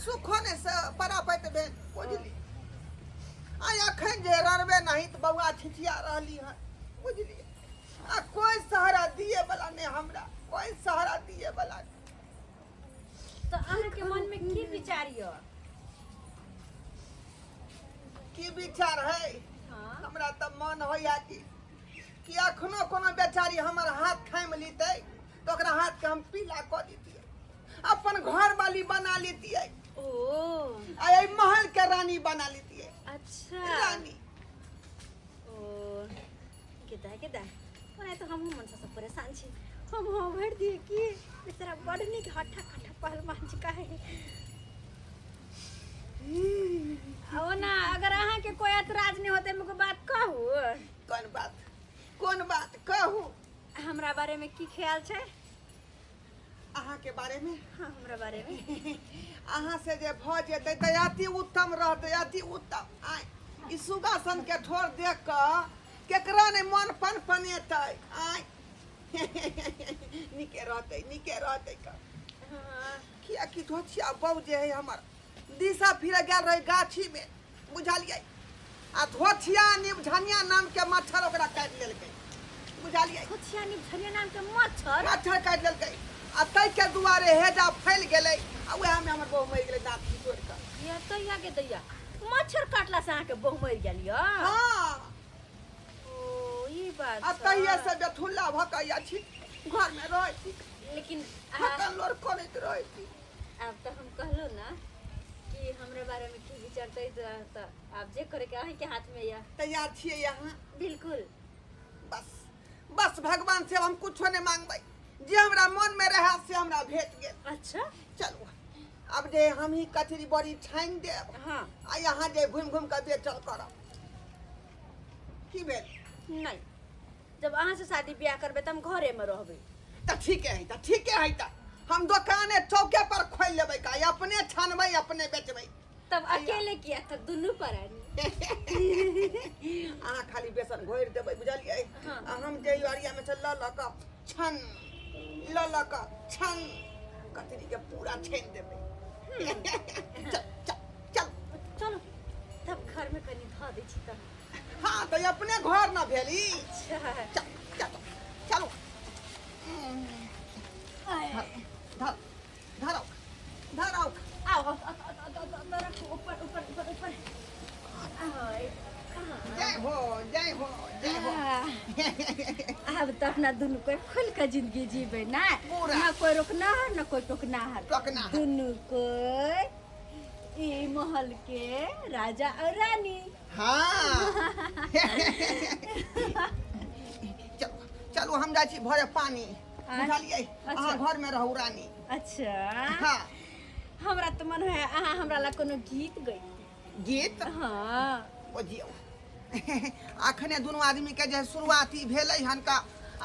सुखने से परापत भेल बुझली आ अखन जे ररबे नहीं तो बउआ छिछिया रहली है बुझली आ कोई सहारा दिए वाला नहीं हमरा कोई सहारा दिए वाला नहीं। तो अहाँ के मन में की विचार य की विचार है हां हमरा त मन होया कि अखनो कोनो बेचारी हमर हाथ थाम लीते तो ओकरा हाथ के हम पीला क दीतिए अपन घर वाली बना लेतिए ओ आ ए महल के रानी बना लेतिए अच्छा रानी ओ केदा ओना तो हम मन से सब परेशान छी हम भर दिए कि बेचारा बड़ निक हट्ठा कट्ठा पहलवान जी का है ओना अगर अहाँ के कोई एतराज नहीं होते मुझे बात कहू कौन बात कहू हमरा बारे में की ख्याल छै अहाँ के बारे में हाँ हमरा बारे में अहाँ से जे भ जेतै त अति उत्तम रहतै अति उत्तम आय ई सुगासन के ठोर देख क केकरा ने मन पनेतै आय निके रहतै का हाँ किया कि धोछिया बहू जे है हमर दिशा फिरे गेल रहे गाछी में बुझलियै आ धोछिया निभझनिया नाम के मच्छर ओकरा काटि लेलकै बुझलियै कुछिया निभझनिया नाम के मच्छर काटि लेलकै आ तै के दुआरे हेजा फैल गेलै आ उहे में हमर बहू मरि गेलै दांत तोड़ के ये तो या के दैया मच्छर काटला से अहाँ के बहु मर गेल य हां ओ ई बात आ तहिया से बेथुल्ला भकैया छी घर में रहै छी लेकिन थकन लोर करैत रहै छी अब तो हम कहलो ना कि हमरे बारे में की विचारते तो आप जे करे के अहीं के हाथ में या तैयार छियै यहाँ बिल्कुल बस भगवान से हम कुछो नहीं मांगबै जे हमरा मन में रहे से हमरा भेट गेल अच्छा चलू अब जे हम ही कचरी बड़ी छाइन देब हाँ आ यहाँ जे घूम के बेचल करब की भेल नहीं जब अहाँ से शादी ब्याह करबे त हम घरे में रहबे त ठीक है त हम दुकाने चौके पर खोल लेबै का अपने छानबै अपने बेचबै तब अकेले किया था दुनू पर अहाँ खाली बेसन घोरि देबै बुझलियै हाँ। आ हम जे अरिया में से ल ल क छन कचरी के पूरा छाइन देबै चल चलो तब घर में कनी ध दै छी त हाँ तो अपने घर न भेली अच्छा चलो आय धराओ आओ रखो ऊपर आय जय हो अब तो अपना दुनू कोई खुल के जिंदगी जीवे ना पूरा। ना कोई रोकना है ना कोई टोकना है दुनू कोई ई महल के राजा और रानी हाँ चलो हम जाइ छी भरे पानी बुझलियै अच्छा। अहाँ घर में रहू रानी अच्छा हाँ हमरा तो मन है अहाँ हमरा ला कोनो गीत गई गीत हाँ बुझियौ अखने दुनू आदमी के जे शुरुआती भेलै हन का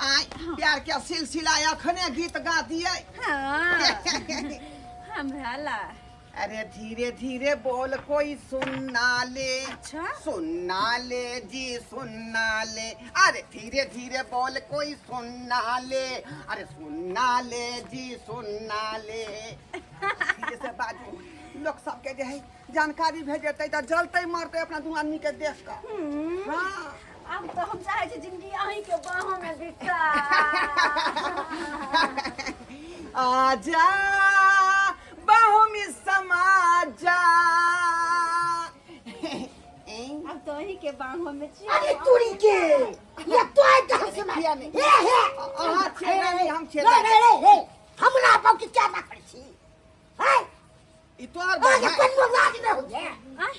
आय प्यार के सिलसिला अखने गीत गा दियै हाँ हमरा ला अरे धीरे धीरे बोल कोई सुनना ले अच्छा सुनना ले जी सुनना ले अरे धीरे धीरे बोल कोई सुनना ले अरे सुनना ले जी सुनना ले धीरे से बाजू लोग सबके जे है जानकारी भेजते तो जलते मरते अपना दू आदमी के देख कर हाँ अब तो हम चाहे छी जिंदगी अहीं के बाहों में बिता आजा बाहों में समा जा अब तो अहीं के बाहों में अरे तुरी के ये तो है कहां से किया नहीं हे अहाँ छेड़ा नहीं हम छेड़ा हे हमरा बाप के क्या ना कर छी है ई तोहर आगे भाई कोनो लाज न हो जाए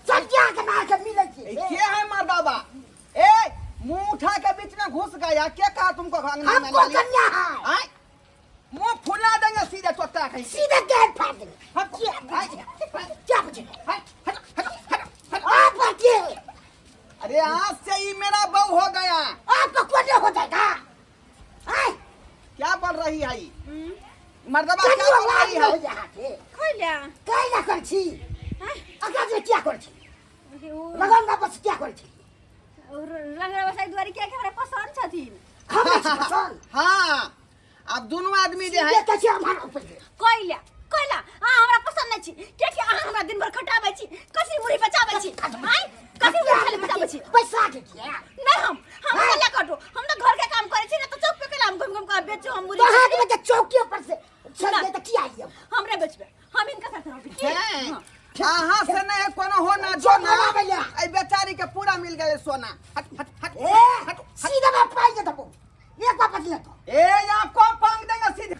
सत्या के मार के मिले छी ए, के है मर्दाबा ए मुंह उठा के बीच में घुस गया क्या कहा तुमको अंगना में हमको कन्या है आय मुंह फुला देंगे सीधे तोता कहीं सीधे गेट फाड़ देंगे हम क्या पूछे आ बच्चे अरे आज से ही मेरा बहू हो गया आपको कोने हो जाएगा है क्या बोल रही है ये? मर्दबा क्या कन्या बोल लाज रही न है हो जाए खोल्या काय ना कर छी अगर जे क्या कर छी और लगन ना बस क्या कर छी रंगरा बसाई द्वारी क्या हमरा पसंद छथिन हमरा छी पसंद हाँ अब दोनों आदमी जो है ये कैसे हमारा ऊपर कोइला कोइला हां हमरा पसंद कहाँ से नहीं कोनो होना जो जोना बना भैया। ए बेचारी के पूरा मिल गए सोना हट हट हट ए सीधा मैं पाई के दबो एक वापस ले तो ए यहाँ को पंख देंगे सीधे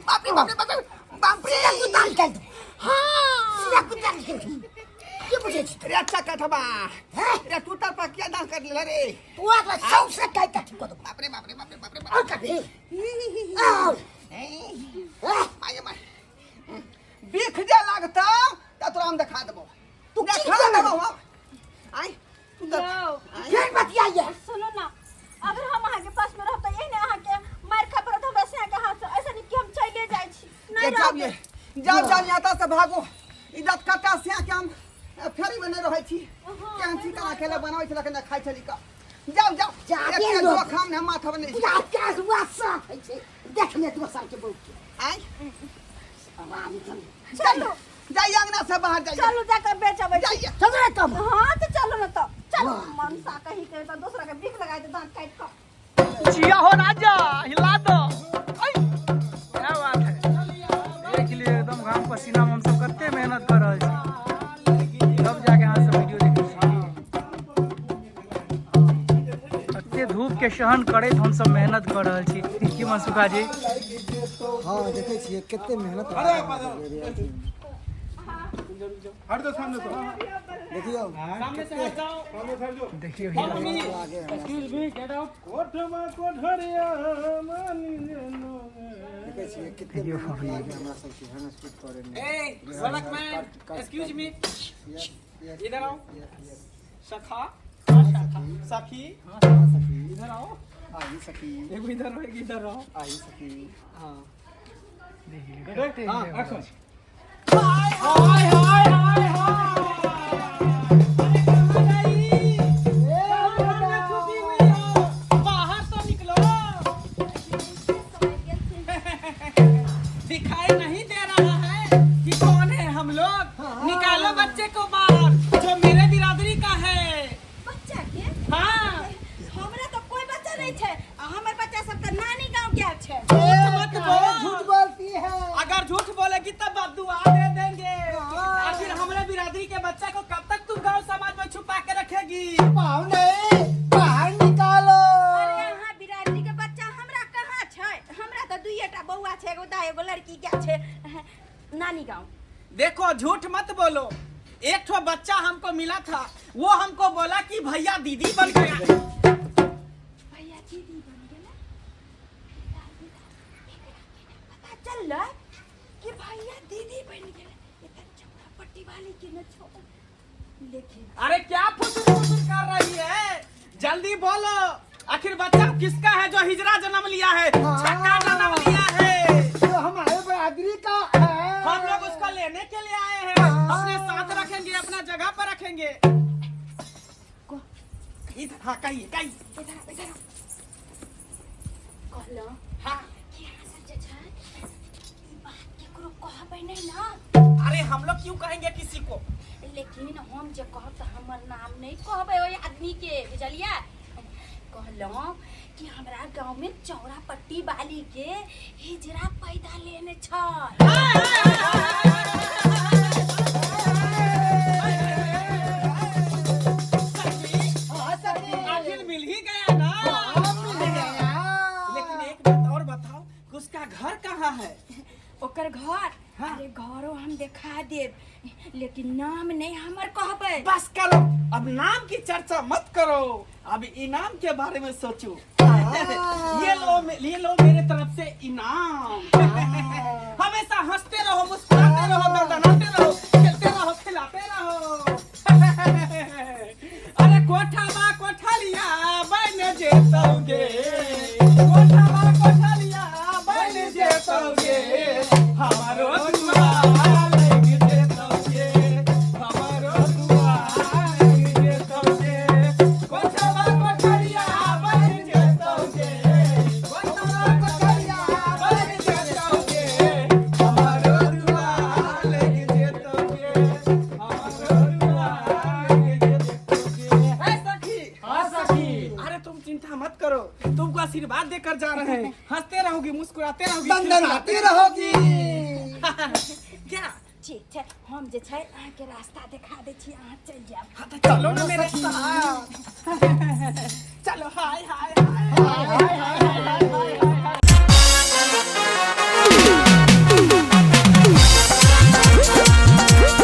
बाप रे बाप रे बाप रे बाप रे कुताल कर दो हां सीधा कुताल कर दो ये मुझे रे अच्छा कथबा रे टूटा पर क्या डांस कर ले रे तू आज सब से काय का ठीक को दो बाप रे बाप रे बाप रे बाप रे और कर दे आओ माय माय बिख जे लागता त तोरा हम दिखा देबो तू ठीक दिखा है। देबो हम आई तू यो, फिर बतियाइए सुनो ना, अगर हम अहाँ के पास में रहता यही ना अहाँ के मार खा पड़त हमरा से के हाथ से ऐसा नहीं कि हम चले जाय छी नहीं जाओ ये रहब जाओ जाओ यहाँ से भागो इज्जत कटा से के हम फेरी में नहीं रहै छी केहन ठीक अकेले बनाबै छी लेकिन खाइ छली का जाओ जाओ जाबे एक लो। दो खाम ने माथा बने पूरा क्या हुआ सब है छे देख ले तू साल के बहु के आई आराम कर चलो जाइए अंगना से बाहर जाइए चलो जाकर बेचबै छी जाइए चल रे तुम हां तो चलो ना तो चलो वाह। मनसा कहीं के तो दूसरा के बिख लगाए तो दांत काट कर जिया हो राजा हिला दो आई क्या बात है देख लिए एकदम घाम पसीना में हम सब कते मेहनत कर रहल छी तब जाके यहाँ से वीडियो देखे कते धूप के सहन करैत हम सब मेहनत कर रहल छी की मनसुखा जी हाँ देखे छिए कितने मेहनत हट दो सामने तो देखियो सामने से हट जाओ देखियो एक्सक्यूज मी गेट आउट कोठमा कोठरिया मानी नो देखे छिए कितने मेहनत लागे हमरा सब के हनस कुछ करे में ए सड़क में एक्सक्यूज मी इधर आओ सखा सखी इधर आओ आई सकी एक इधर हो एक इधर आओ आई सकी हाँ देखते हां हैं एक्शन हाय हाय हाय हाय हाय बाहर तो निकलो दिखाई नहीं दे रहा है कि कौन है हम लोग निकालो बच्चे को बाहर जो मेरे बिरादरी का है बच्चा के हाँ हमरा तो कोई बच्चा नहीं छे हमर बच्चा सब तो नानी गांव गया छे झूठ मत बोल झूठ बोलती है अगर झूठ बोलेगी तब बद्दुआ दे देंगे आखिर हमारे बिरादरी के बच्चा को कब तक तुम गांव समाज में छुपा के रखेगी पाऊ नहीं बाहर निकालो अरे यहाँ बिरादरी के बच्चा हमरा कहाँ छै हमरा तो दुइटा बौआ छै एगो दा एगो लड़की क्या छै नानी गांव देखो झूठ मत बोलो एक ठो बच्चा हमको मिला था वो हमको बोला कि भैया दीदी बन गया भैया दीदी बन गेला पता चल कि भैया दीदी बन गेला ये तो चौड़ा पट्टी वाली के न छो लेकिन अरे क्या फुसुर कर रही है जल्दी बोलो आखिर बच्चा किसका है जो हिजरा जन्म लिया है छक्का जन्म लिया है जो हमारे बरादरी का है हम लोग उसको लेने के लिए आए हैं अपने साथ रखेंगे अपना जगह पर रखेंगे इधर हाँ कहिए कहिए इधर इधर कहलो हाँ कि यहाँ सब जे छै ई बात केकरो कहबै नहीं ना अरे हम लोग क्यों कहेंगे किसी को लेकिन हम जे कहब त हमर नाम नहीं कहबै ओइ आदमी के बुझलिया कहलो कि हमरा गांव में चौड़ा पट्टी वाली के हिजरा पैदा लेने छै आखिर मिल ही गया ना लेकिन एक बात और बताओ कि उसका घर कहाँ है ओकर घर अरे घरो हम दिखा देब लेकिन नाम नहीं हमर कहबै बस करो अब नाम की चर्चा मत करो अब इनाम के बारे में सोचो ये लो मेरे तरफ से इनाम हमेशा हंसते रहो मुस्कुराते रहो दौड़ाते रहो खेलते रहो खिलाते रहो अरे कोठा लिया बन जेतोगे कोठा लिया बन जेतोगे हमारो दुआ लग जेतोगे हमारो दुआ लग जेतोगे कोठा लिया बन जेतोगे कोठा लिया बन जेतोगे हमारो दुआ लग जेतोगे हमारो दुआ लग जेतोगे है सखी हाँ सखी अरे तुम चिंता मत करो तुमको आशीर्वाद देकर जा रहे हैं हंसते रहोगी मुस्कुराते रहोगी दंदनाती रहोगी क्या ठीक छै हम जे छै अहाँके रास्ता देखा दै छी अहाँ चलि जायब हाँ, तो चलो ना मेरे साथ चलो हाय हाय हाय हाय हाय हाय हाय हाय